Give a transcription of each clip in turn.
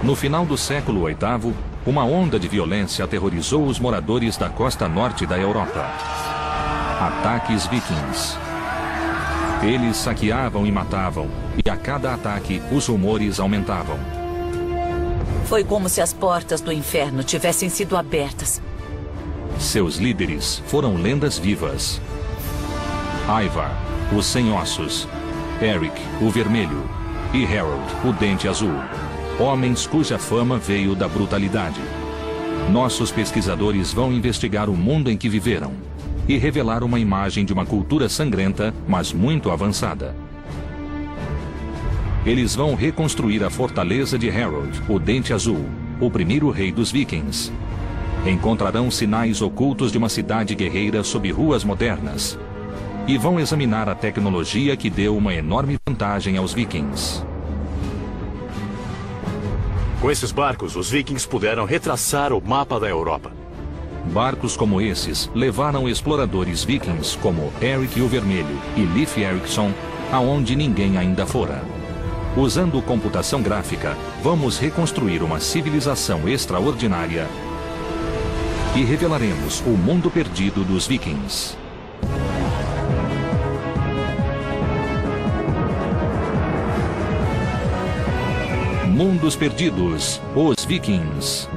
No final do século VIII, uma onda de violência aterrorizou os moradores da costa norte da Europa. Ataques vikings. Eles saqueavam e matavam, e a cada ataque os rumores aumentavam. Foi como se as portas do inferno tivessem sido abertas. Seus líderes foram lendas vivas. Ivar, o Sem Ossos, Eric, o Vermelho, e Harold, o Dente Azul. Homens cuja fama veio da brutalidade. Nossos pesquisadores vão investigar o mundo em que viveram e revelar uma imagem de uma cultura sangrenta, mas muito avançada. Eles vão reconstruir a fortaleza de Harold, o Dente Azul, o primeiro rei dos vikings. Encontrarão sinais ocultos de uma cidade guerreira sob ruas modernas. E vão examinar a tecnologia que deu uma enorme vantagem aos vikings. Com esses barcos, os vikings puderam retraçar o mapa da Europa. Barcos como esses levaram exploradores vikings como Eric o Vermelho e Leif Erikson aonde ninguém ainda fora. Usando computação gráfica, vamos reconstruir uma civilização extraordinária e revelaremos o mundo perdido dos vikings. Mundos Perdidos, os Vikings.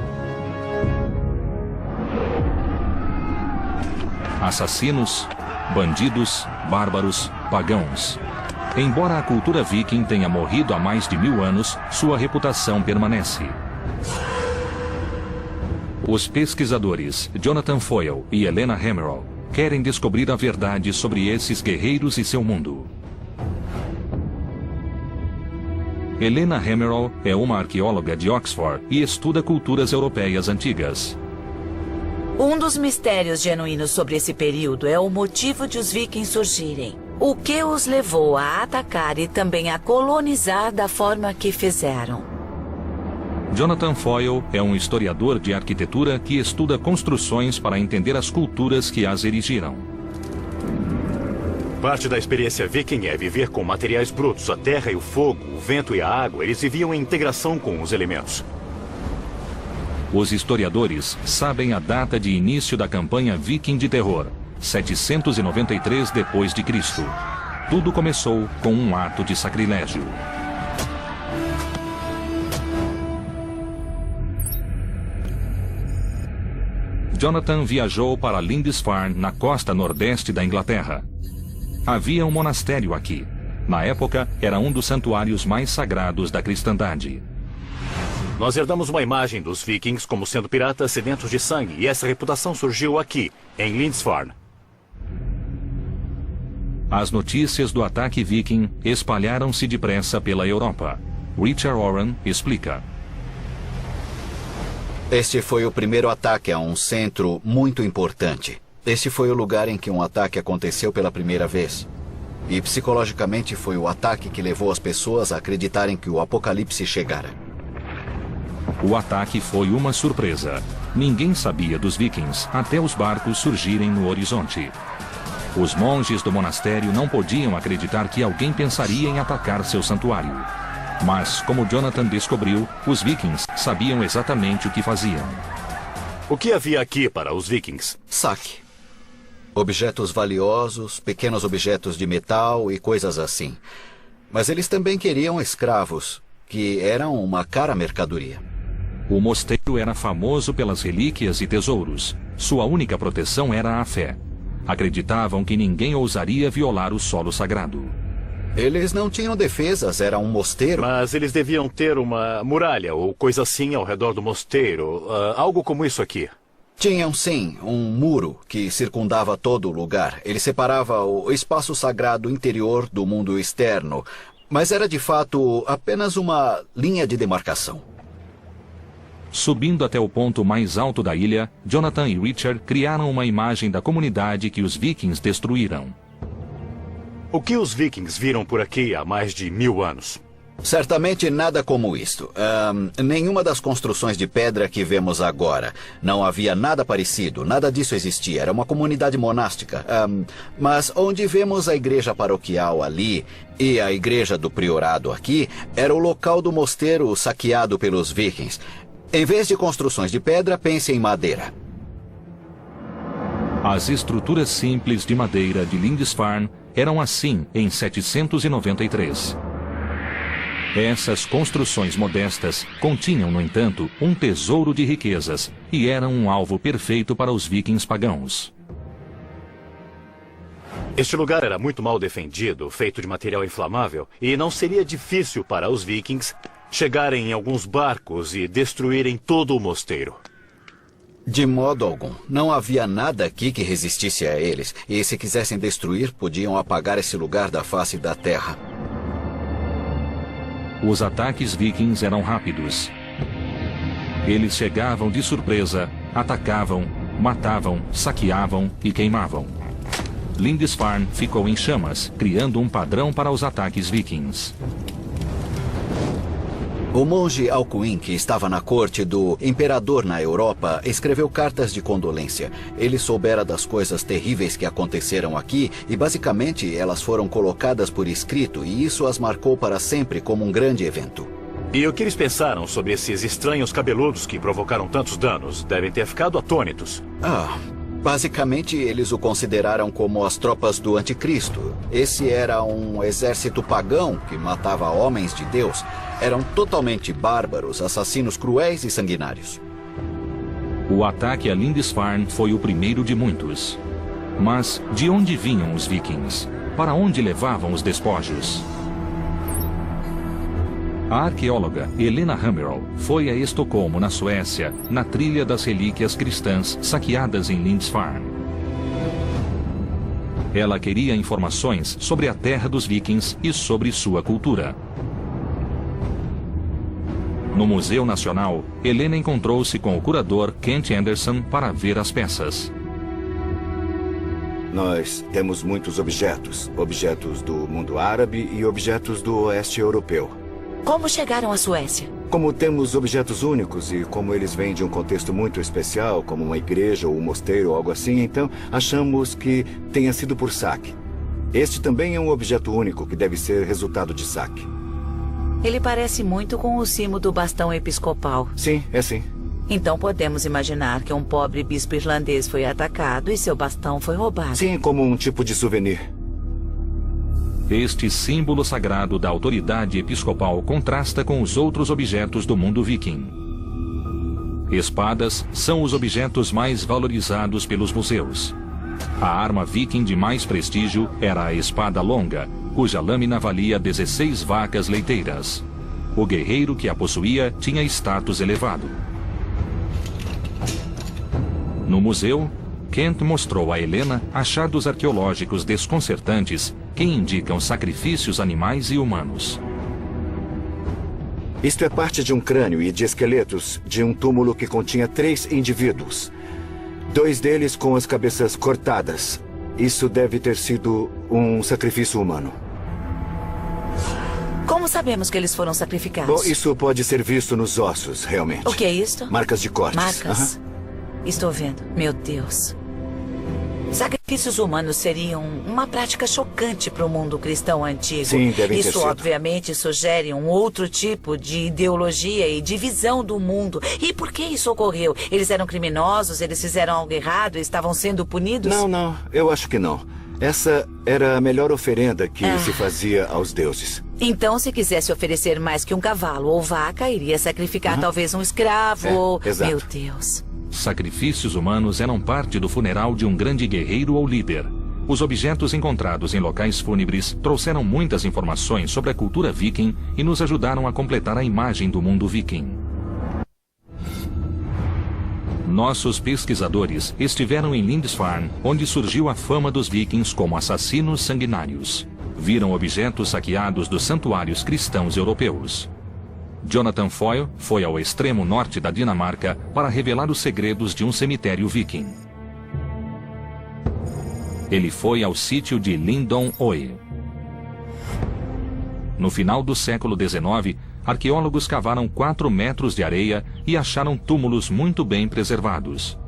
Assassinos, bandidos, bárbaros, pagãos. Embora a cultura viking tenha morrido há mais de 1000 anos, sua reputação permanece. Os pesquisadores Jonathan Foyle e Helena Hamerow querem descobrir a verdade sobre esses guerreiros e seu mundo. Helena Hamerow é uma arqueóloga de Oxford e estuda culturas europeias antigas. Um dos mistérios genuínos sobre esse período é o motivo de os vikings surgirem. O que os levou a atacar e também a colonizar da forma que fizeram. Jonathan Foyle é um historiador de arquitetura que estuda construções para entender as culturas que as erigiram. Parte da experiência viking é viver com materiais brutos. A terra e o fogo, o vento e a água, eles viviam em integração com os elementos. Os historiadores sabem a data de início da campanha viking de terror, 793 d.C. Tudo começou com um ato de sacrilégio. Jonathan viajou para Lindisfarne, na costa nordeste da Inglaterra. Havia um monastério aqui. Na época, era um dos santuários mais sagrados da cristandade. Nós herdamos uma imagem dos vikings como sendo piratas sedentos de sangue, e essa reputação surgiu aqui, em Lindisfarne. As notícias do ataque viking espalharam-se depressa pela Europa. Richard Oran explica. Este foi o primeiro ataque a um centro muito importante. Este foi o lugar em que um ataque aconteceu pela primeira vez. E psicologicamente foi o ataque que levou as pessoas a acreditarem que o apocalipse chegara. O ataque foi uma surpresa. Ninguém sabia dos vikings até os barcos surgirem no horizonte. Os monges do monastério não podiam acreditar que alguém pensaria em atacar seu santuário. Mas, como Jonathan descobriu, os vikings sabiam exatamente o que faziam. O que havia aqui para os vikings? Saque. Objetos valiosos, pequenos objetos de metal e coisas assim. Mas eles também queriam escravos, que eram uma cara mercadoria. O mosteiro era famoso pelas relíquias e tesouros. Sua única proteção era a fé. Acreditavam que ninguém ousaria violar o solo sagrado. Eles não tinham defesas, era um mosteiro. Mas eles deviam ter uma muralha ou coisa assim ao redor do mosteiro. Algo como isso aqui. Tinham, sim, um muro que circundava todo o lugar. Ele separava o espaço sagrado interior do mundo externo. Mas era, de fato, apenas uma linha de demarcação. Subindo até o ponto mais alto da ilha, Jonathan e Richard criaram uma imagem da comunidade que os vikings destruíram. O que os vikings viram por aqui há mais de 1000 anos? Certamente nada como isto. Nenhuma das construções de pedra que vemos agora. Não havia nada parecido, nada disso existia. Era uma comunidade monástica. Mas onde vemos a igreja paroquial ali e a igreja do priorado aqui, era o local do mosteiro saqueado pelos vikings. Em vez de construções de pedra, pense em madeira. As estruturas simples de madeira de Lindisfarne eram assim em 793. Essas construções modestas continham, no entanto, um tesouro de riquezas e eram um alvo perfeito para os vikings pagãos. Este lugar era muito mal defendido, feito de material inflamável, e não seria difícil para os vikings chegarem em alguns barcos e destruírem todo o mosteiro. De modo algum. Não havia nada aqui que resistisse a eles, e se quisessem destruir, podiam apagar esse lugar da face da terra. Os ataques vikings eram rápidos. Eles chegavam de surpresa, atacavam, matavam, saqueavam e queimavam. Lindisfarne ficou em chamas, criando um padrão para os ataques vikings. O monge Alcuin, que estava na corte do imperador na Europa, escreveu cartas de condolência. Ele soubera das coisas terríveis que aconteceram aqui e, basicamente, elas foram colocadas por escrito e isso as marcou para sempre como um grande evento. E o que eles pensaram sobre esses estranhos cabeludos que provocaram tantos danos? Devem ter ficado atônitos. Basicamente, eles o consideraram como as tropas do anticristo. Esse era um exército pagão que matava homens de Deus. Eram totalmente bárbaros, assassinos cruéis e sanguinários. O ataque a Lindisfarne foi o primeiro de muitos. Mas de onde vinham os vikings? Para onde levavam os despojos? A arqueóloga Helena Hammerl foi a Estocolmo, na Suécia, na trilha das relíquias cristãs saqueadas em Lindisfarne. Ela queria informações sobre a terra dos vikings e sobre sua cultura. No Museu Nacional, Helena encontrou-se com o curador Kent Anderson para ver as peças. Nós temos muitos objetos. Objetos do mundo árabe e objetos do oeste europeu. Como chegaram à Suécia? Como temos objetos únicos e como eles vêm de um contexto muito especial, como uma igreja ou um mosteiro ou algo assim, então achamos que tenha sido por saque. Este também é um objeto único que deve ser resultado de saque. Ele parece muito com o cimo do bastão episcopal. Sim, é sim. Então podemos imaginar que um pobre bispo irlandês foi atacado e seu bastão foi roubado. Sim, como um tipo de souvenir. Este símbolo sagrado da autoridade episcopal contrasta com os outros objetos do mundo viking. Espadas são os objetos mais valorizados pelos museus. A arma viking de mais prestígio era a espada longa, cuja lâmina valia 16 vacas leiteiras. O guerreiro que a possuía tinha status elevado. No museu, Kent mostrou a Helena achados arqueológicos desconcertantes que indicam sacrifícios animais e humanos. Isto é parte de um crânio e de esqueletos de um túmulo que continha 3 indivíduos. 2 deles com as cabeças cortadas. Isso deve ter sido um sacrifício humano. Como sabemos que eles foram sacrificados? Bom, isso pode ser visto nos ossos, realmente. O que é isto? Marcas de cortes. Marcas? Estou vendo. Meu Deus. Sacrifícios humanos seriam uma prática chocante para o mundo cristão antigo. Sim, devem ter Isso, sido. obviamente, sugere um outro tipo de ideologia e de visão do mundo. E por que isso ocorreu? Eles eram criminosos? Eles fizeram algo errado e estavam sendo punidos? Não, eu acho que não. Essa era a melhor oferenda que se fazia aos deuses. Então, se quisesse oferecer mais que um cavalo ou vaca, iria sacrificar talvez um escravo ou... exato. Meu Deus. Sacrifícios humanos eram parte do funeral de um grande guerreiro ou líder. Os objetos encontrados em locais fúnebres trouxeram muitas informações sobre a cultura viking e nos ajudaram a completar a imagem do mundo viking. Nossos pesquisadores estiveram em Lindisfarne, onde surgiu a fama dos vikings como assassinos sanguinários. Viram objetos saqueados dos santuários cristãos europeus. Jonathan Foyle foi ao extremo norte da Dinamarca para revelar os segredos de um cemitério viking. Ele foi ao sítio de Lindon Oe. No final do século XIX, arqueólogos cavaram 4 metros de areia e acharam túmulos muito bem preservados.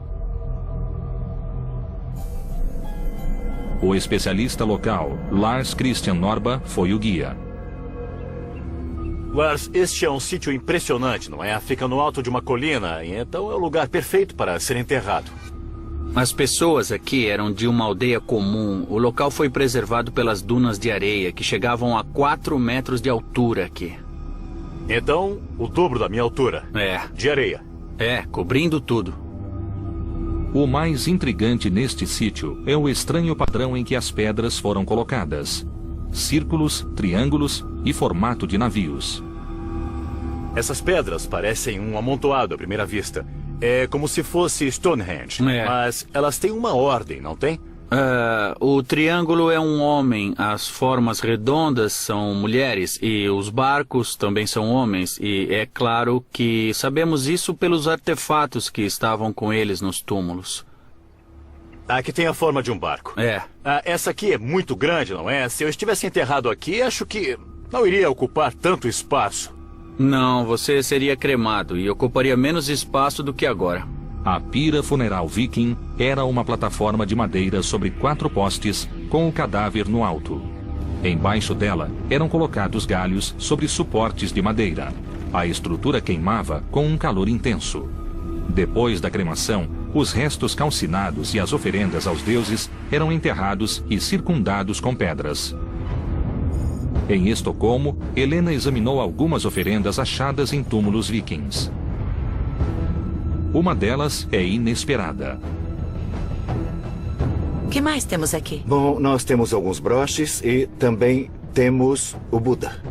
O especialista local, Lars Christian Norba, foi o guia. Lars, este é um sítio impressionante, não é? Fica no alto de uma colina, e então é o lugar perfeito para ser enterrado. As pessoas aqui eram de uma aldeia comum. O local foi preservado pelas dunas de areia, que chegavam a 4 metros de altura aqui. Então, o dobro da minha altura. É. De areia. É, cobrindo tudo. O mais intrigante neste sítio é o estranho padrão em que as pedras foram colocadas. Círculos, triângulos e formato de navios. Essas pedras parecem um amontoado à primeira vista. É como se fosse Stonehenge. É. Mas elas têm uma ordem, não tem? O triângulo é um homem, as formas redondas são mulheres e os barcos também são homens. E é claro que sabemos isso pelos artefatos que estavam com eles nos túmulos. Aqui tem a forma de um barco. É. Essa aqui é muito grande, não é? Se eu estivesse enterrado aqui, acho que não iria ocupar tanto espaço. Não, você seria cremado e ocuparia menos espaço do que agora. A pira funeral viking era uma plataforma de madeira sobre 4 postes com o cadáver no alto. Embaixo dela eram colocados galhos sobre suportes de madeira. A estrutura queimava com um calor intenso. Depois da cremação, os restos calcinados e as oferendas aos deuses eram enterrados e circundados com pedras. Em Estocolmo, Helena examinou algumas oferendas achadas em túmulos vikings. Uma delas é inesperada. O que mais temos aqui? Bom, nós temos alguns broches e também temos o Buda.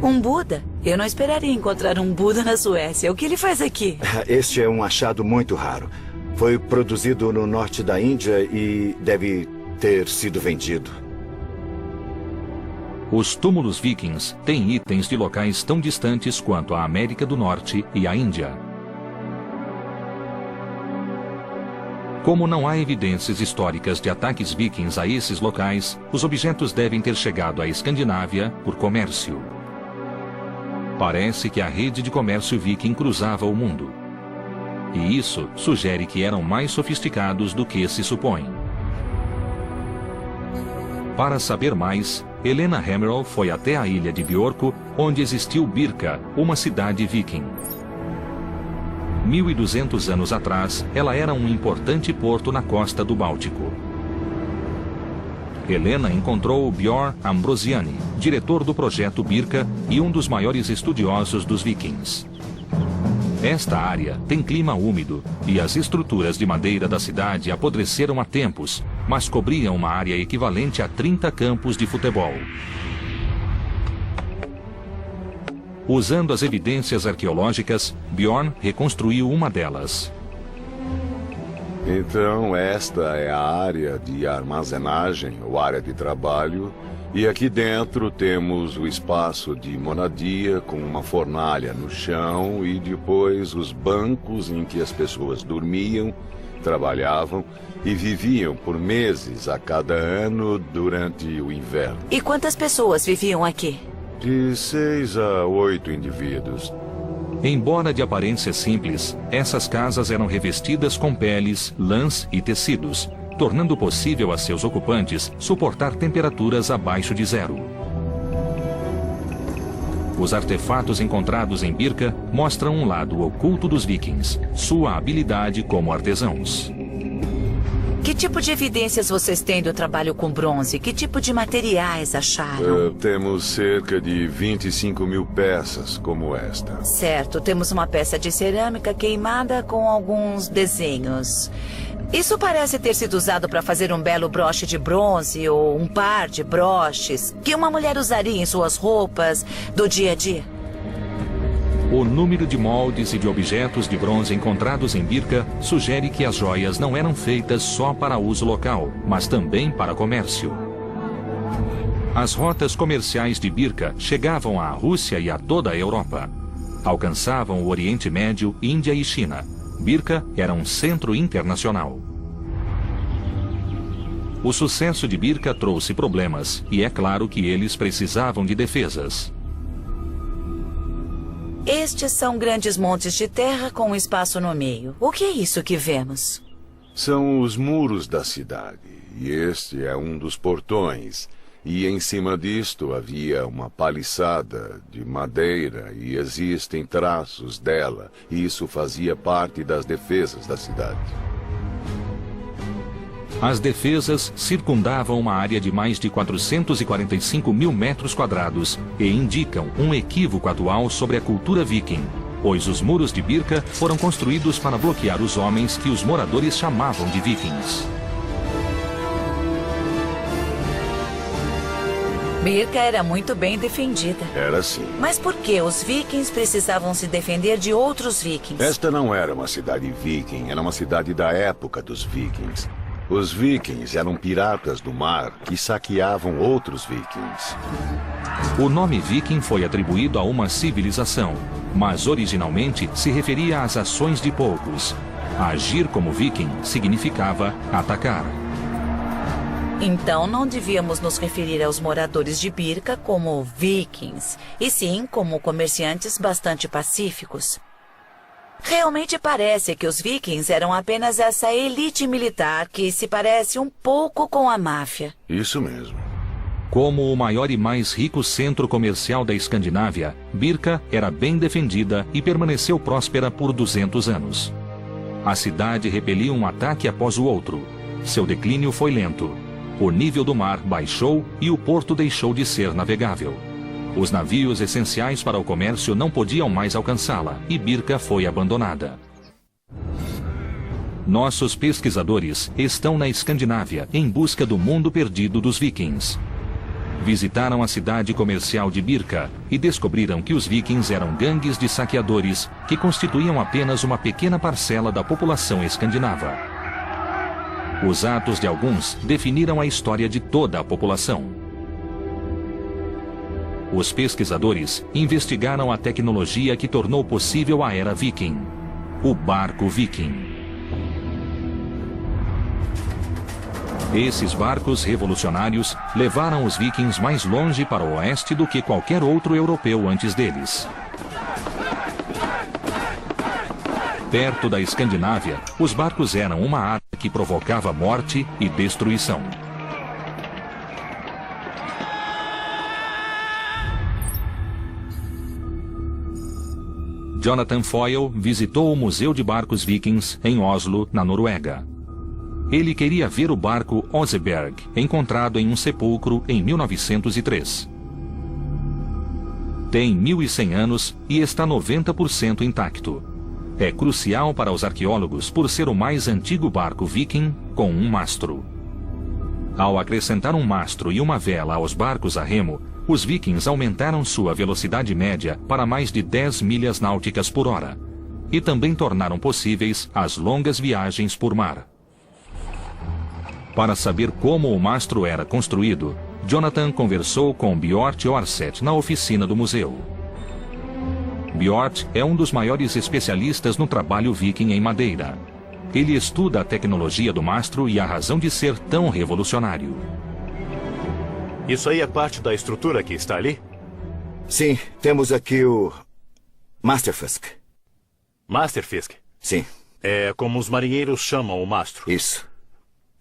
Um Buda? Eu não esperaria encontrar um Buda na Suécia. O que ele faz aqui? Este é um achado muito raro. Foi produzido no norte da Índia e deve ter sido vendido. Os túmulos vikings têm itens de locais tão distantes quanto a América do Norte e a Índia. Como não há evidências históricas de ataques vikings a esses locais, os objetos devem ter chegado à Escandinávia por comércio. Parece que a rede de comércio viking cruzava o mundo. E isso sugere que eram mais sofisticados do que se supõe. Para saber mais, Helena Hammerl foi até a ilha de Björkö, onde existiu Birka, uma cidade viking. 1200 anos atrás, ela era um importante porto na costa do Báltico. Helena encontrou Björn Ambrosiani, diretor do projeto Birka e um dos maiores estudiosos dos vikings. Esta área tem clima úmido e as estruturas de madeira da cidade apodreceram há tempos, mas cobriam uma área equivalente a 30 campos de futebol. Usando as evidências arqueológicas, Björn reconstruiu uma delas. Então, esta é a área de armazenagem, ou área de trabalho, e aqui dentro temos o espaço de monadia com uma fornalha no chão e depois os bancos em que as pessoas dormiam, trabalhavam e viviam por meses a cada ano durante o inverno. E quantas pessoas viviam aqui? De 6 a 8 indivíduos. Embora de aparência simples, essas casas eram revestidas com peles, lãs e tecidos, tornando possível a seus ocupantes suportar temperaturas abaixo de 0. Os artefatos encontrados em Birka mostram um lado oculto dos vikings, sua habilidade como artesãos. Que tipo de evidências vocês têm do trabalho com bronze? Que tipo de materiais acharam? Temos cerca de 25 mil peças como esta. Certo, temos uma peça de cerâmica queimada com alguns desenhos. Isso parece ter sido usado para fazer um belo broche de bronze ou um par de broches que uma mulher usaria em suas roupas do dia a dia. O número de moldes e de objetos de bronze encontrados em Birka sugere que as joias não eram feitas só para uso local, mas também para comércio. As rotas comerciais de Birka chegavam à Rússia e a toda a Europa. Alcançavam o Oriente Médio, Índia e China. Birka era um centro internacional. O sucesso de Birka trouxe problemas, e é claro que eles precisavam de defesas. Estes são grandes montes de terra com um espaço no meio. O que é isso que vemos? São os muros da cidade, e este é um dos portões. E em cima disto havia uma paliçada de madeira e existem traços dela. E isso fazia parte das defesas da cidade. As defesas circundavam uma área de mais de 445 mil metros quadrados e indicam um equívoco atual sobre a cultura viking, pois os muros de Birka foram construídos para bloquear os homens que os moradores chamavam de vikings. Birka era muito bem defendida. Era assim. Mas por que os vikings precisavam se defender de outros vikings? Esta não era uma cidade viking, era uma cidade da época dos vikings. Os vikings eram piratas do mar que saqueavam outros vikings. O nome viking foi atribuído a uma civilização, mas originalmente se referia às ações de poucos. Agir como viking significava atacar. Então não devíamos nos referir aos moradores de Birka como vikings, e sim como comerciantes bastante pacíficos. Realmente parece que os vikings eram apenas essa elite militar que se parece um pouco com a máfia. Isso mesmo. Como o maior e mais rico centro comercial da Escandinávia, Birka era bem defendida e permaneceu próspera por 200 anos. A cidade repeliu um ataque após o outro. Seu declínio foi lento. O nível do mar baixou e o porto deixou de ser navegável. Os navios essenciais para o comércio não podiam mais alcançá-la e Birka foi abandonada. Nossos pesquisadores estão na Escandinávia em busca do mundo perdido dos vikings. Visitaram a cidade comercial de Birka e descobriram que os vikings eram gangues de saqueadores que constituíam apenas uma pequena parcela da população escandinava. Os atos de alguns definiram a história de toda a população. Os pesquisadores investigaram a tecnologia que tornou possível a era viking, o barco viking. Esses barcos revolucionários levaram os vikings mais longe para o oeste do que qualquer outro europeu antes deles. Perto da Escandinávia, os barcos eram uma arma que provocava morte e destruição. Jonathan Foyle visitou o Museu de Barcos Vikings em Oslo, na Noruega. Ele queria ver o barco Oseberg, encontrado em um sepulcro em 1903. Tem 1.100 anos e está 90% intacto. É crucial para os arqueólogos por ser o mais antigo barco viking com um mastro. Ao acrescentar um mastro e uma vela aos barcos a remo, os vikings aumentaram sua velocidade média para mais de 10 milhas náuticas por hora e também tornaram possíveis as longas viagens por mar. Para saber como o mastro era construído, Jonathan conversou com Bjort Orseth na oficina do museu. Bjort é um dos maiores especialistas no trabalho viking em madeira. Ele estuda a tecnologia do mastro e a razão de ser tão revolucionário. Isso aí é parte da estrutura que está ali? Sim, temos aqui o Masterfisk. Masterfisk? Sim. É como os marinheiros chamam o mastro. Isso.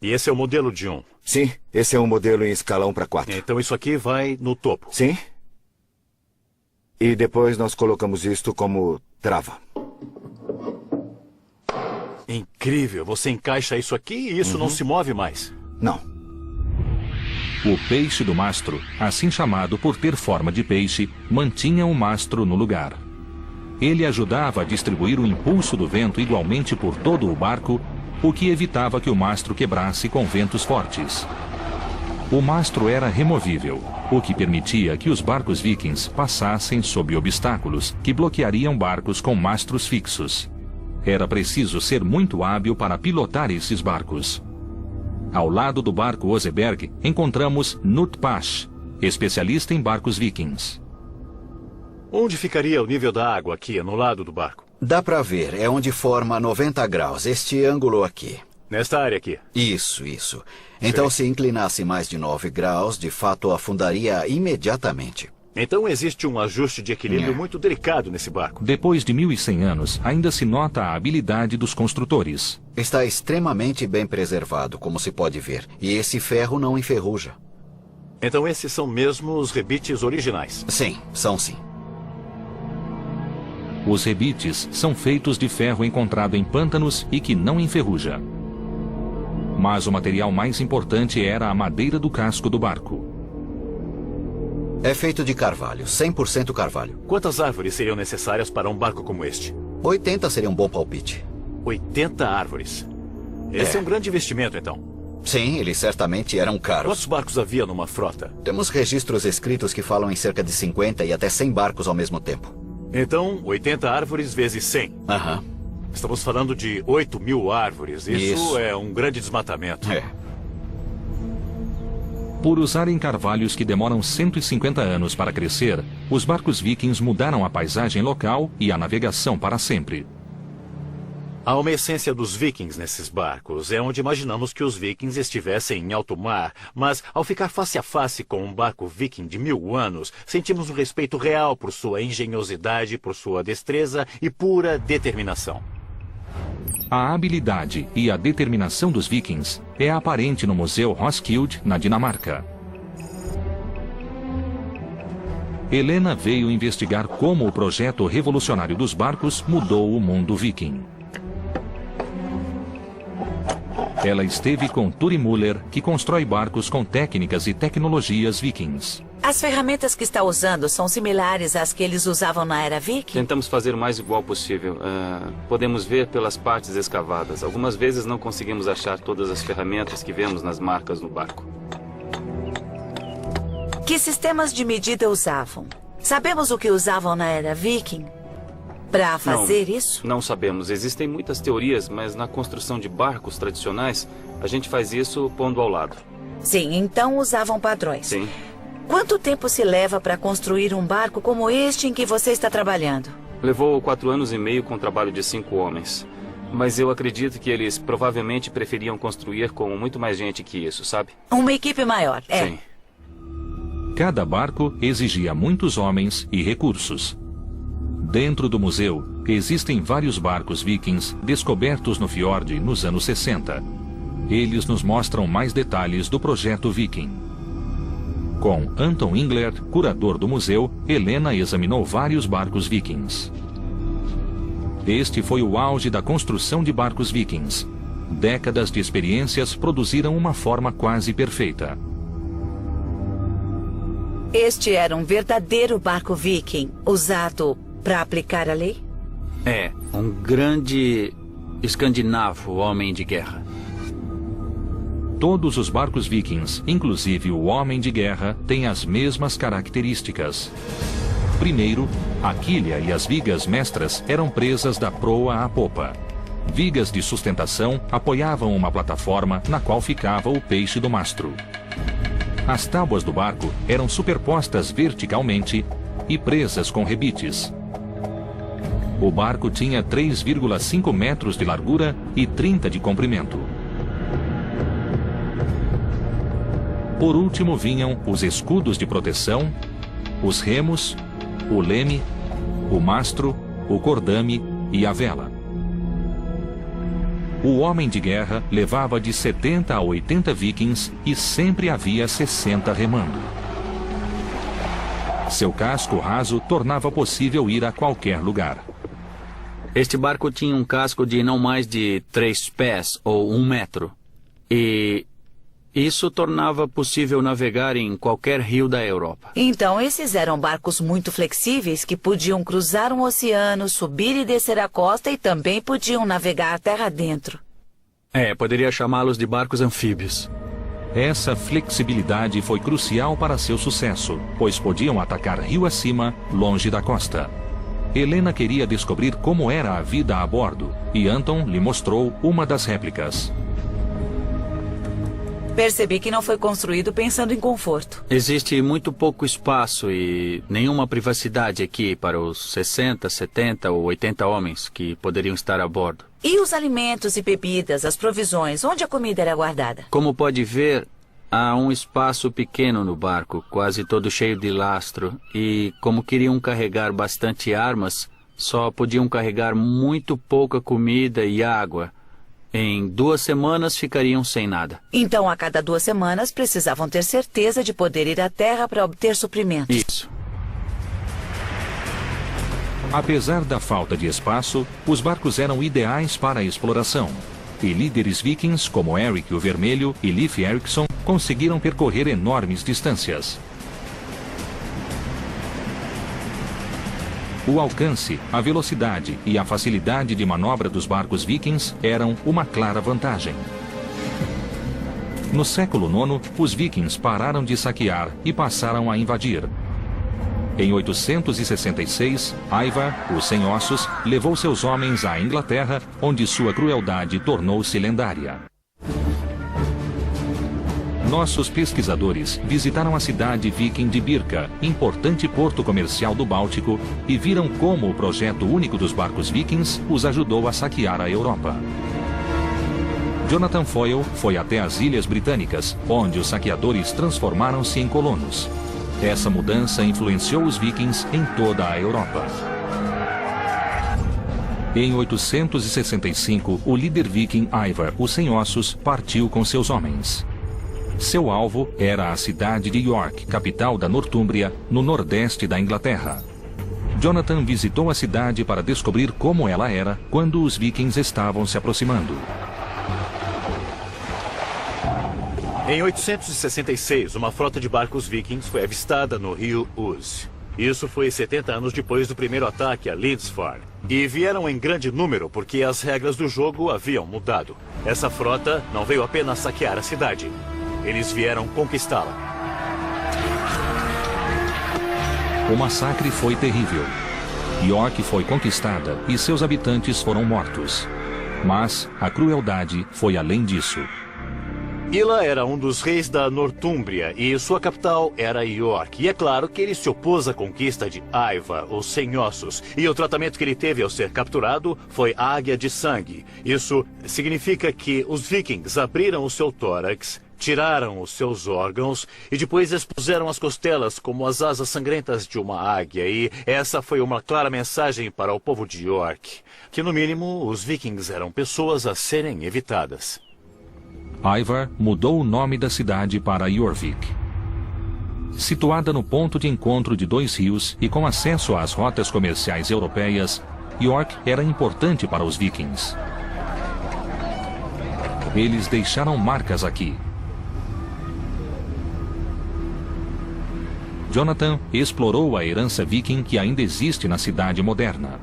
E esse é o modelo de um? Sim, esse é um modelo em escala 1/4. Então isso aqui vai no topo? Sim. E depois nós colocamos isto como trava. Incrível, você encaixa isso aqui e isso não se move mais. Não. O peixe do mastro, assim chamado por ter forma de peixe, mantinha o mastro no lugar. Ele ajudava a distribuir o impulso do vento igualmente por todo o barco, o que evitava que o mastro quebrasse com ventos fortes. O mastro era removível, o que permitia que os barcos vikings passassem sob obstáculos que bloqueariam barcos com mastros fixos. Era preciso ser muito hábil para pilotar esses barcos. Ao lado do barco Oseberg, encontramos Knut Pasch, especialista em barcos vikings. Onde ficaria o nível da água aqui, no lado do barco? Dá para ver, é onde forma 90 graus, este ângulo aqui. Nesta área aqui. Isso. Então, se inclinasse mais de 9 graus, de fato afundaria imediatamente. Então existe um ajuste de equilíbrio muito delicado nesse barco. Depois de 1.100 anos, ainda se nota a habilidade dos construtores. Está extremamente bem preservado, como se pode ver. E esse ferro não enferruja. Então esses são mesmo os rebites originais? Sim, são sim. Os rebites são feitos de ferro encontrado em pântanos e que não enferruja. Mas o material mais importante era a madeira do casco do barco. É feito de carvalho, 100% carvalho. Quantas árvores seriam necessárias para um barco como este? 80 seria um bom palpite. 80 árvores. Esse é um grande investimento, então. Sim, eles certamente eram caros. Quantos barcos havia numa frota? Temos registros escritos que falam em cerca de 50 e até 100 barcos ao mesmo tempo. Então, 80 árvores vezes 100. Aham. Estamos falando de 8.000 árvores. Isso é um grande desmatamento. É. Por usarem carvalhos que demoram 150 anos para crescer, os barcos vikings mudaram a paisagem local e a navegação para sempre. Há uma essência dos vikings nesses barcos. É onde imaginamos que os vikings estivessem em alto mar. Mas, ao ficar face a face com um barco viking de 1000 anos, sentimos um respeito real por sua engenhosidade, por sua destreza e pura determinação. A habilidade e a determinação dos vikings é aparente no Museu Roskilde, na Dinamarca. Helena veio investigar como o projeto revolucionário dos barcos mudou o mundo viking. Ela esteve com Turi Müller, que constrói barcos com técnicas e tecnologias vikings. As ferramentas que está usando são similares às que eles usavam na era viking? Tentamos fazer o mais igual possível. Podemos ver pelas partes escavadas. Algumas vezes não conseguimos achar todas as ferramentas que vemos nas marcas no barco. Que sistemas de medida usavam? Sabemos o que usavam na era viking? Para fazer isso? Não sabemos. Existem muitas teorias, mas na construção de barcos tradicionais, a gente faz isso pondo ao lado. Sim, então usavam padrões. Sim. Quanto tempo se leva para construir um barco como este em que você está trabalhando? Levou 4 anos e meio com o trabalho de 5 homens. Mas eu acredito que eles provavelmente preferiam construir com muito mais gente que isso, sabe? Uma equipe maior, é. Sim. Cada barco exigia muitos homens e recursos. Dentro do museu, existem vários barcos vikings descobertos no fiord nos anos 60. Eles nos mostram mais detalhes do projeto viking. Com Anton Ingler, curador do museu, Helena examinou vários barcos vikings. Este foi o auge da construção de barcos vikings. Décadas de experiências produziram uma forma quase perfeita. Este era um verdadeiro barco viking, usado para aplicar a lei? É, um grande escandinavo homem de guerra. Todos os barcos vikings, inclusive o Homem de Guerra, têm as mesmas características. Primeiro, a quilha e as vigas mestras eram presas da proa à popa. Vigas de sustentação apoiavam uma plataforma na qual ficava o peixe do mastro. As tábuas do barco eram superpostas verticalmente e presas com rebites. O barco tinha 3,5 metros de largura e 30 de comprimento. Por último vinham os escudos de proteção, os remos, o leme, o mastro, o cordame e a vela. O Homem de Guerra levava de 70 a 80 vikings e sempre havia 60 remando. Seu casco raso tornava possível ir a qualquer lugar. Este barco tinha um casco de não mais de 3 pés ou 1 metro. E isso tornava possível navegar em qualquer rio da Europa. Então, esses eram barcos muito flexíveis que podiam cruzar um oceano, subir e descer a costa e também podiam navegar terra dentro. Poderia chamá-los de barcos anfíbios. Essa flexibilidade foi crucial para seu sucesso, pois podiam atacar rio acima, longe da costa. Helena queria descobrir como era a vida a bordo, e Anton lhe mostrou uma das réplicas. Percebi que não foi construído pensando em conforto. Existe muito pouco espaço e nenhuma privacidade aqui para os 60, 70 ou 80 homens que poderiam estar a bordo. E os alimentos e bebidas, as provisões, onde a comida era guardada? Como pode ver, há um espaço pequeno no barco, quase todo cheio de lastro, e como queriam carregar bastante armas, só podiam carregar muito pouca comida e água. Em 2 semanas ficariam sem nada. Então, a cada 2 semanas, precisavam ter certeza de poder ir à terra para obter suprimentos. Isso. Apesar da falta de espaço, os barcos eram ideais para a exploração. E líderes vikings como Eric o Vermelho e Leif Erikson conseguiram percorrer enormes distâncias. O alcance, a velocidade e a facilidade de manobra dos barcos vikings eram uma clara vantagem. No século IX, os vikings pararam de saquear e passaram a invadir. Em 866, Ivar, o Sem Ossos, levou seus homens à Inglaterra, onde sua crueldade tornou-se lendária. Nossos pesquisadores visitaram a cidade viking de Birka, importante porto comercial do Báltico, e viram como o projeto único dos barcos vikings os ajudou a saquear a Europa. Jonathan Foyle foi até as Ilhas Britânicas, onde os saqueadores transformaram-se em colonos. Essa mudança influenciou os vikings em toda a Europa. Em 865, o líder viking Ivar, o Sem Ossos, partiu com seus homens. Seu alvo era a cidade de York, capital da Nortúmbria, no nordeste da Inglaterra. Jonathan visitou a cidade para descobrir como ela era quando os vikings estavam se aproximando. Em 866, uma frota de barcos vikings foi avistada no rio Ouse. Isso foi 70 anos depois do primeiro ataque a Lindisfarne. E vieram em grande número porque as regras do jogo haviam mudado. Essa frota não veio apenas saquear a cidade. Eles vieram conquistá-la. O massacre foi terrível. York foi conquistada e seus habitantes foram mortos. Mas a crueldade foi além disso. Ila era um dos reis da Nortúmbria e sua capital era York. E é claro que ele se opôs à conquista de Ivar, o Sem Ossos. E o tratamento que ele teve ao ser capturado foi águia de sangue. Isso significa que os vikings abriram o seu tórax, tiraram os seus órgãos e depois expuseram as costelas como as asas sangrentas de uma águia. E essa foi uma clara mensagem para o povo de York, que no mínimo os vikings eram pessoas a serem evitadas. Ivar mudou o nome da cidade para Jorvik. Situada no ponto de encontro de 2 rios e com acesso às rotas comerciais europeias, York era importante para os vikings. Eles deixaram marcas aqui. Jonathan explorou a herança viking que ainda existe na cidade moderna.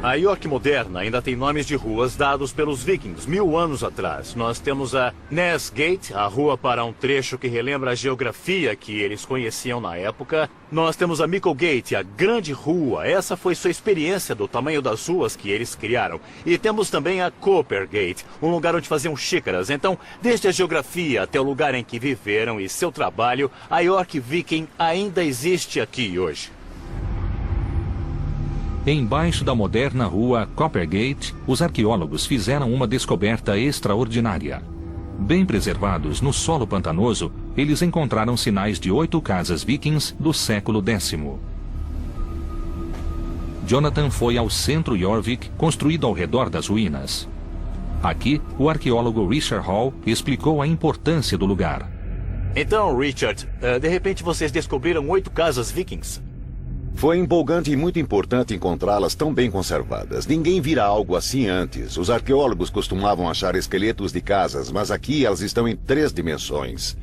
A York moderna ainda tem nomes de ruas dados pelos vikings 1000 anos atrás. Nós temos a Ness Gate, a rua para um trecho que relembra a geografia que eles conheciam na época. Nós temos a Micklegate, a grande rua. Essa foi sua experiência do tamanho das ruas que eles criaram. E temos também a Coppergate, um lugar onde faziam xícaras. Então, desde a geografia até o lugar em que viveram e seu trabalho, a York viking ainda existe aqui hoje. Embaixo da moderna rua Coppergate, os arqueólogos fizeram uma descoberta extraordinária. Bem preservados no solo pantanoso, eles encontraram sinais de 8 casas vikings do século X. Jonathan foi ao centro Jorvik, construído ao redor das ruínas. Aqui, o arqueólogo Richard Hall explicou a importância do lugar. Então, Richard, de repente vocês descobriram 8 casas vikings? Foi empolgante e muito importante encontrá-las tão bem conservadas. Ninguém vira algo assim antes. Os arqueólogos costumavam achar esqueletos de casas, mas aqui elas estão em 3 dimensões.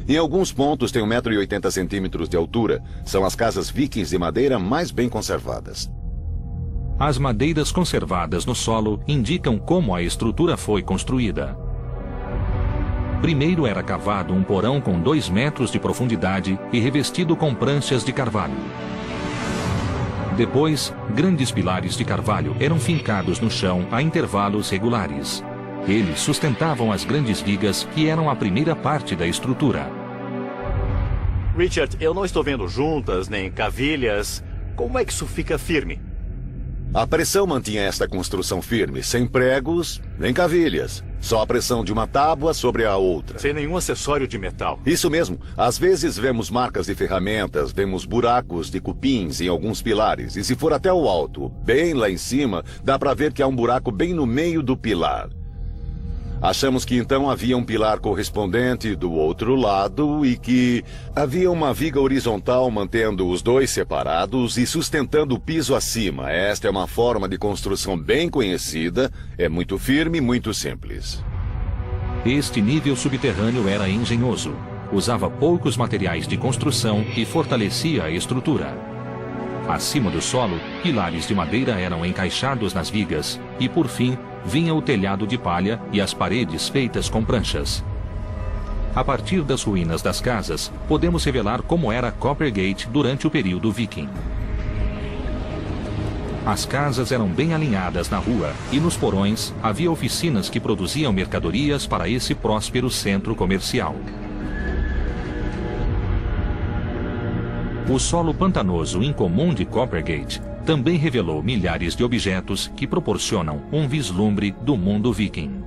Em alguns pontos tem 1,80 m de altura. São as casas vikings de madeira mais bem conservadas. As madeiras conservadas no solo indicam como a estrutura foi construída. Primeiro era cavado um porão com 2 metros de profundidade e revestido com pranchas de carvalho. Depois, grandes pilares de carvalho eram fincados no chão a intervalos regulares. Eles sustentavam as grandes vigas que eram a primeira parte da estrutura. Richard, eu não estou vendo juntas nem cavilhas. Como é que isso fica firme? A pressão mantinha esta construção firme, sem pregos nem cavilhas. Só a pressão de uma tábua sobre a outra. Sem nenhum acessório de metal. Isso mesmo. Às vezes vemos marcas de ferramentas, vemos buracos de cupins em alguns pilares. E se for até o alto, bem lá em cima, dá para ver que há um buraco bem no meio do pilar. Achamos que então havia um pilar correspondente do outro lado e que havia uma viga horizontal mantendo os dois separados e sustentando o piso acima. Esta é uma forma de construção bem conhecida, é muito firme e muito simples. Este nível subterrâneo era engenhoso. Usava poucos materiais de construção e fortalecia a estrutura. Acima do solo, pilares de madeira eram encaixados nas vigas e, por fim, vinha o telhado de palha e as paredes feitas com pranchas. A partir das ruínas das casas, podemos revelar como era Coppergate durante o período viking. As casas eram bem alinhadas na rua e nos porões havia oficinas que produziam mercadorias para esse próspero centro comercial. O solo pantanoso incomum de Coppergate também revelou milhares de objetos que proporcionam um vislumbre do mundo viking.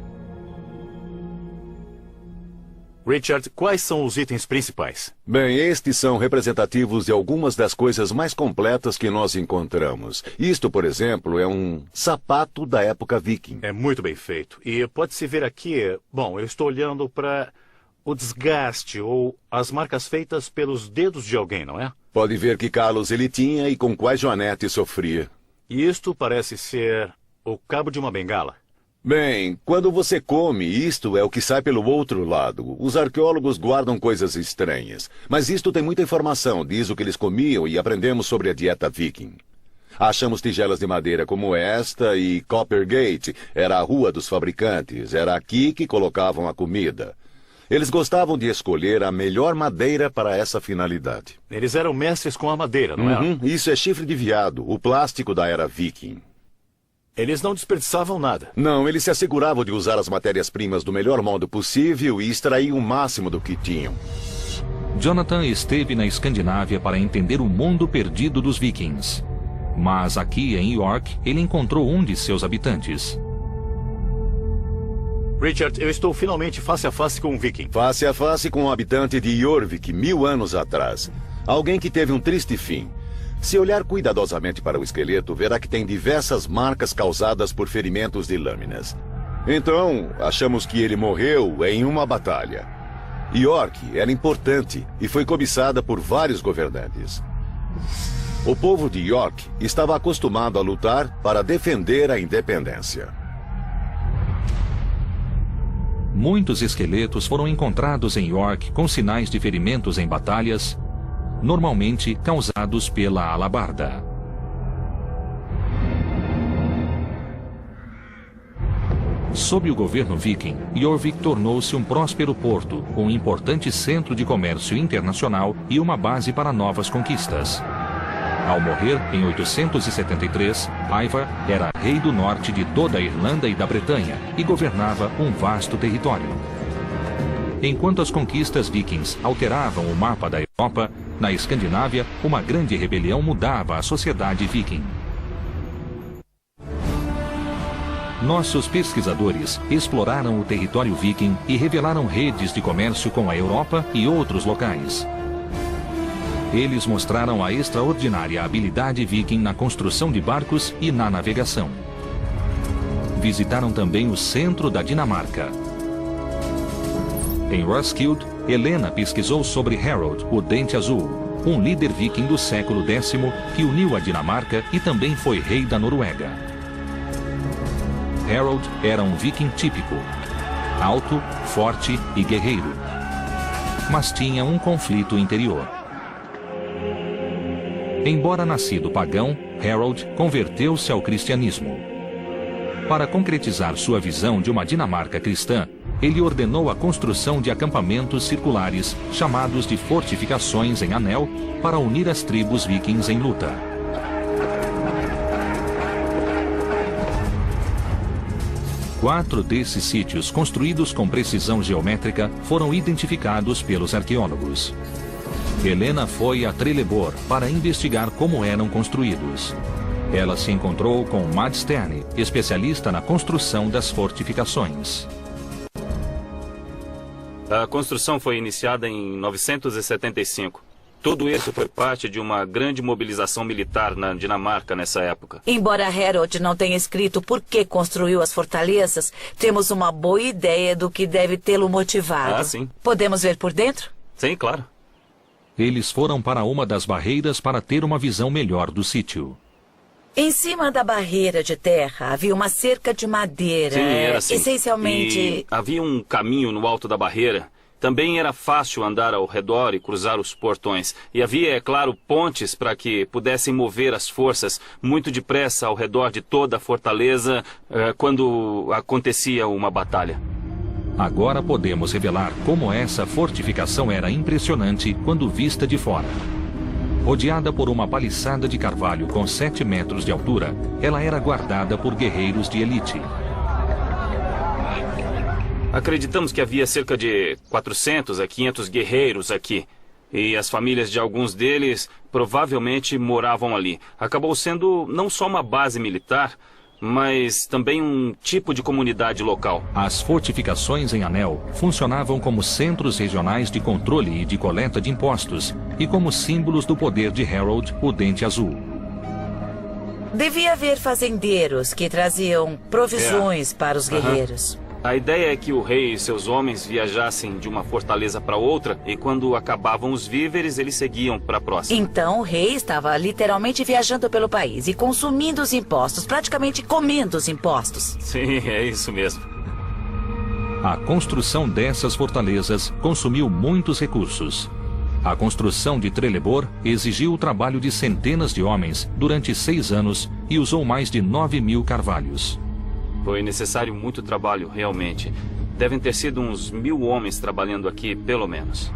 Richard, quais são os itens principais? Bem, estes são representativos de algumas das coisas mais completas que nós encontramos. Isto, por exemplo, é um sapato da época viking. É muito bem feito. E pode-se ver aqui, bom, eu estou olhando para o desgaste ou as marcas feitas pelos dedos de alguém, não é? Pode ver que calos ele tinha e com quais joanetes sofria. E isto parece ser o cabo de uma bengala. Bem, quando você come, isto é o que sai pelo outro lado. Os arqueólogos guardam coisas estranhas. Mas isto tem muita informação, diz o que eles comiam e aprendemos sobre a dieta viking. Achamos tigelas de madeira como esta e Coppergate era a rua dos fabricantes. Era aqui que colocavam a comida. Eles gostavam de escolher a melhor madeira para essa finalidade. Eles eram mestres com a madeira, não é? Isso é chifre de veado, o plástico da era viking. Eles não desperdiçavam nada. Não, eles se asseguravam de usar as matérias-primas do melhor modo possível e extrair o máximo do que tinham. Jonathan esteve na Escandinávia para entender o mundo perdido dos vikings. Mas aqui em York, ele encontrou um de seus habitantes. Richard, eu estou finalmente face a face com um viking. Face a face com um habitante de Jorvik, 1000 anos atrás. Alguém que teve um triste fim. Se olhar cuidadosamente para o esqueleto, verá que tem diversas marcas causadas por ferimentos de lâminas. Então, achamos que ele morreu em uma batalha. York era importante e foi cobiçada por vários governantes. O povo de York estava acostumado a lutar para defender a independência. Muitos esqueletos foram encontrados em York com sinais de ferimentos em batalhas, normalmente causados pela alabarda. Sob o governo viking, Jorvik tornou-se um próspero porto, um importante centro de comércio internacional e uma base para novas conquistas. Ao morrer, em 873, Ivar era rei do norte de toda a Irlanda e da Bretanha e governava um vasto território. Enquanto as conquistas vikings alteravam o mapa da Europa, na Escandinávia, uma grande rebelião mudava a sociedade viking. Nossos pesquisadores exploraram o território viking e revelaram redes de comércio com a Europa e outros locais. Eles mostraram a extraordinária habilidade viking na construção de barcos e na navegação. Visitaram também o centro da Dinamarca. Em Roskilde, Helena pesquisou sobre Harold, o Dente Azul, um líder viking do século X que uniu a Dinamarca e também foi rei da Noruega. Harold era um viking típico, alto, forte e guerreiro, mas tinha um conflito interior. Embora nascido pagão, Harold converteu-se ao cristianismo. Para concretizar sua visão de uma Dinamarca cristã, ele ordenou a construção de acampamentos circulares, chamados de fortificações em anel, para unir as tribos vikings em luta. 4 desses sítios construídos com precisão geométrica foram identificados pelos arqueólogos. Helena foi a Trelleborg para investigar como eram construídos. Ela se encontrou com Mads Sterne, especialista na construção das fortificações. A construção foi iniciada em 975. Tudo isso foi parte de uma grande mobilização militar na Dinamarca nessa época. Embora Harold não tenha escrito por que construiu as fortalezas, temos uma boa ideia do que deve tê-lo motivado. Ah, sim. Podemos ver por dentro? Sim, claro. Eles foram para uma das barreiras para ter uma visão melhor do sítio. Em cima da barreira de terra havia uma cerca de madeira. Sim, era assim. Essencialmente... E havia um caminho no alto da barreira. Também era fácil andar ao redor e cruzar os portões. E havia, é claro, pontes para que pudessem mover as forças muito depressa ao redor de toda a fortaleza quando acontecia uma batalha. Agora podemos revelar como essa fortificação era impressionante quando vista de fora. Rodeada por uma paliçada de carvalho com 7 metros de altura, ela era guardada por guerreiros de elite. Acreditamos que havia cerca de 400 a 500 guerreiros aqui. E as famílias de alguns deles provavelmente moravam ali. Acabou sendo não só uma base militar, mas também um tipo de comunidade local. As fortificações em Anel funcionavam como centros regionais de controle e de coleta de impostos e como símbolos do poder de Harold, o Dente Azul. Devia haver fazendeiros que traziam provisões para os guerreiros. A ideia é que o rei e seus homens viajassem de uma fortaleza para outra e quando acabavam os víveres, eles seguiam para a próxima. Então o rei estava literalmente viajando pelo país e consumindo os impostos, praticamente comendo os impostos. Sim, é isso mesmo. A construção dessas fortalezas consumiu muitos recursos. A construção de Trelleborg exigiu o trabalho de centenas de homens durante 6 anos e usou mais de 9.000 carvalhos. Foi necessário muito trabalho, realmente. Devem ter sido uns 1.000 homens trabalhando aqui, pelo menos.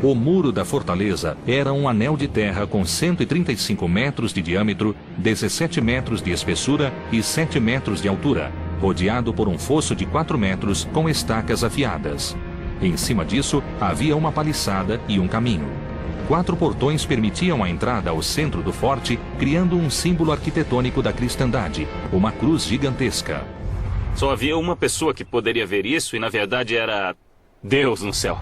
O muro da fortaleza era um anel de terra com 135 metros de diâmetro, 17 metros de espessura e 7 metros de altura, rodeado por um fosso de 4 metros com estacas afiadas. Em cima disso, havia uma paliçada e um caminho. 4 portões permitiam a entrada ao centro do forte, criando um símbolo arquitetônico da cristandade, uma cruz gigantesca. Só havia uma pessoa que poderia ver isso e, na verdade, era Deus no céu.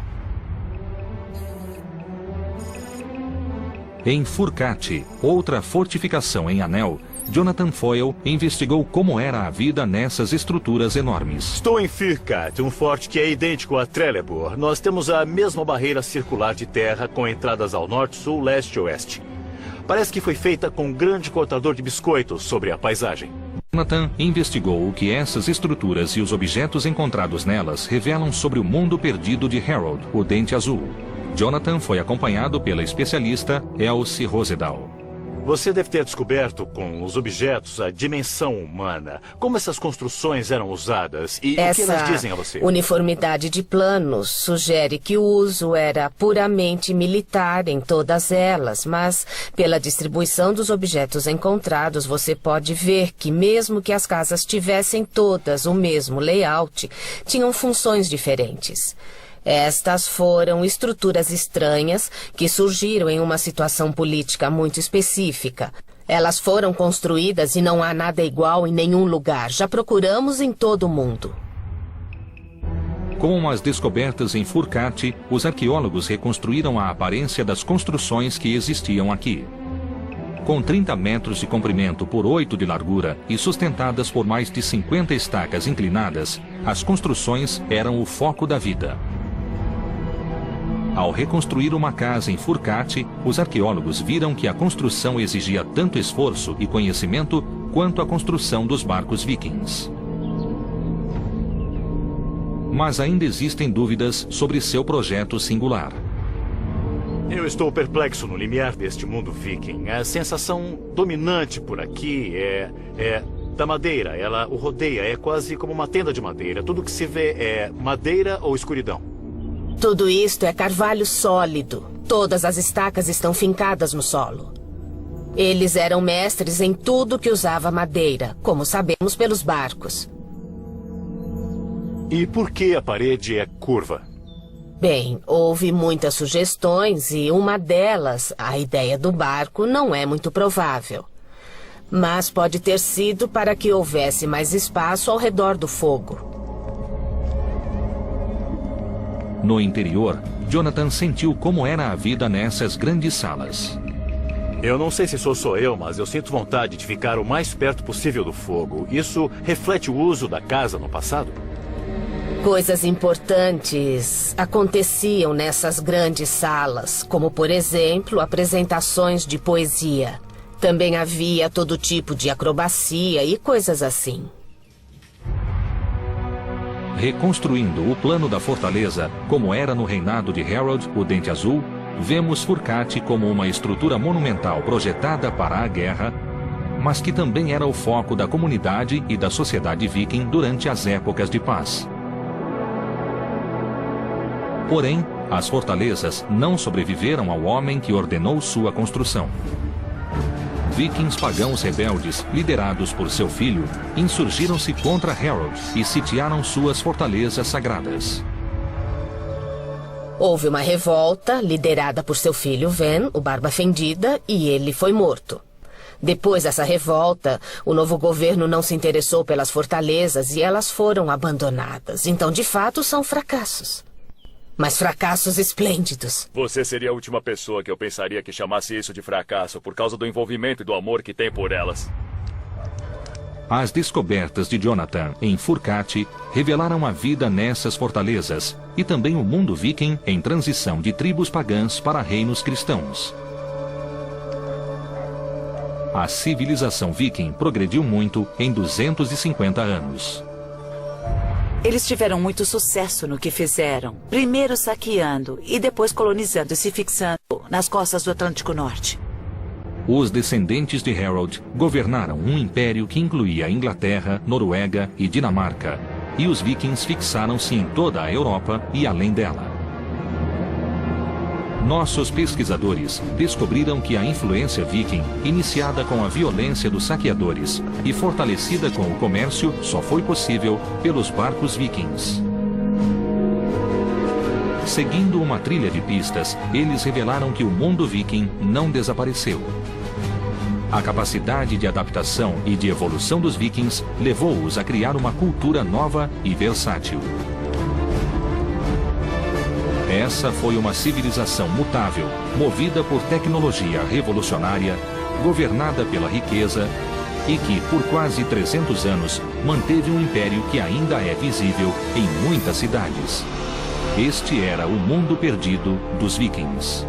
Em Furcate, outra fortificação em Anel, Jonathan Foyle investigou como era a vida nessas estruturas enormes. Estou em Furcate, um forte que é idêntico a Trelleborg. Nós temos a mesma barreira circular de terra com entradas ao norte, sul, leste e oeste. Parece que foi feita com um grande cortador de biscoitos sobre a paisagem. Jonathan investigou o que essas estruturas e os objetos encontrados nelas revelam sobre o mundo perdido de Harold, o Dente Azul. Jonathan foi acompanhado pela especialista Elsie Rosedal. Você deve ter descoberto com os objetos a dimensão humana. Como essas construções eram usadas e o que elas dizem a você? Essa uniformidade de planos sugere que o uso era puramente militar em todas elas, mas pela distribuição dos objetos encontrados você pode ver que mesmo que as casas tivessem todas o mesmo layout, tinham funções diferentes. Estas foram estruturas estranhas que surgiram em uma situação política muito específica. Elas foram construídas e não há nada igual em nenhum lugar. Já procuramos em todo o mundo. Com as descobertas em Furcate, os arqueólogos reconstruíram a aparência das construções que existiam aqui. Com 30 metros de comprimento por 8 de largura e sustentadas por mais de 50 estacas inclinadas, as construções eram o foco da vida. Ao reconstruir uma casa em Furcate, os arqueólogos viram que a construção exigia tanto esforço e conhecimento quanto a construção dos barcos vikings. Mas ainda existem dúvidas sobre seu projeto singular. Eu estou perplexo no limiar deste mundo viking. A sensação dominante por aqui é da madeira. Ela o rodeia, é quase como uma tenda de madeira. Tudo que se vê é madeira ou escuridão. Tudo isto é carvalho sólido. Todas as estacas estão fincadas no solo. Eles eram mestres em tudo que usava madeira, como sabemos pelos barcos. E por que a parede é curva? Bem, houve muitas sugestões e uma delas, a ideia do barco, não é muito provável. Mas pode ter sido para que houvesse mais espaço ao redor do fogo. No interior, Jonathan sentiu como era a vida nessas grandes salas. Eu não sei se sou só eu, mas eu sinto vontade de ficar o mais perto possível do fogo. Isso reflete o uso da casa no passado? Coisas importantes aconteciam nessas grandes salas, como, por exemplo, apresentações de poesia. Também havia todo tipo de acrobacia e coisas assim. Reconstruindo o plano da fortaleza, como era no reinado de Harold, o Dente Azul, vemos Furcate como uma estrutura monumental projetada para a guerra, mas que também era o foco da comunidade e da sociedade viking durante as épocas de paz. Porém, as fortalezas não sobreviveram ao homem que ordenou sua construção. Vikings pagãos rebeldes, liderados por seu filho, insurgiram-se contra Harold e sitiaram suas fortalezas sagradas. Houve uma revolta, liderada por seu filho Ven, o Barba Fendida, e ele foi morto. Depois dessa revolta, o novo governo não se interessou pelas fortalezas e elas foram abandonadas. Então, de fato, são fracassos. Mas fracassos esplêndidos. Você seria a última pessoa que eu pensaria que chamasse isso de fracasso por causa do envolvimento e do amor que tem por elas. As descobertas de Jonathan em Furcate revelaram a vida nessas fortalezas e também o mundo viking em transição de tribos pagãs para reinos cristãos. A civilização viking progrediu muito em 250 anos. Eles tiveram muito sucesso no que fizeram. Primeiro saqueando e depois colonizando e se fixando nas costas do Atlântico Norte. Os descendentes de Harold governaram um império que incluía Inglaterra, Noruega e Dinamarca. E os vikings fixaram-se em toda a Europa e além dela. Nossos pesquisadores descobriram que a influência viking, iniciada com a violência dos saqueadores e fortalecida com o comércio, só foi possível pelos barcos vikings. Seguindo uma trilha de pistas, eles revelaram que o mundo viking não desapareceu. A capacidade de adaptação e de evolução dos vikings levou-os a criar uma cultura nova e versátil. Essa foi uma civilização mutável, movida por tecnologia revolucionária, governada pela riqueza e que, por quase 300 anos, manteve um império que ainda é visível em muitas cidades. Este era o mundo perdido dos vikings.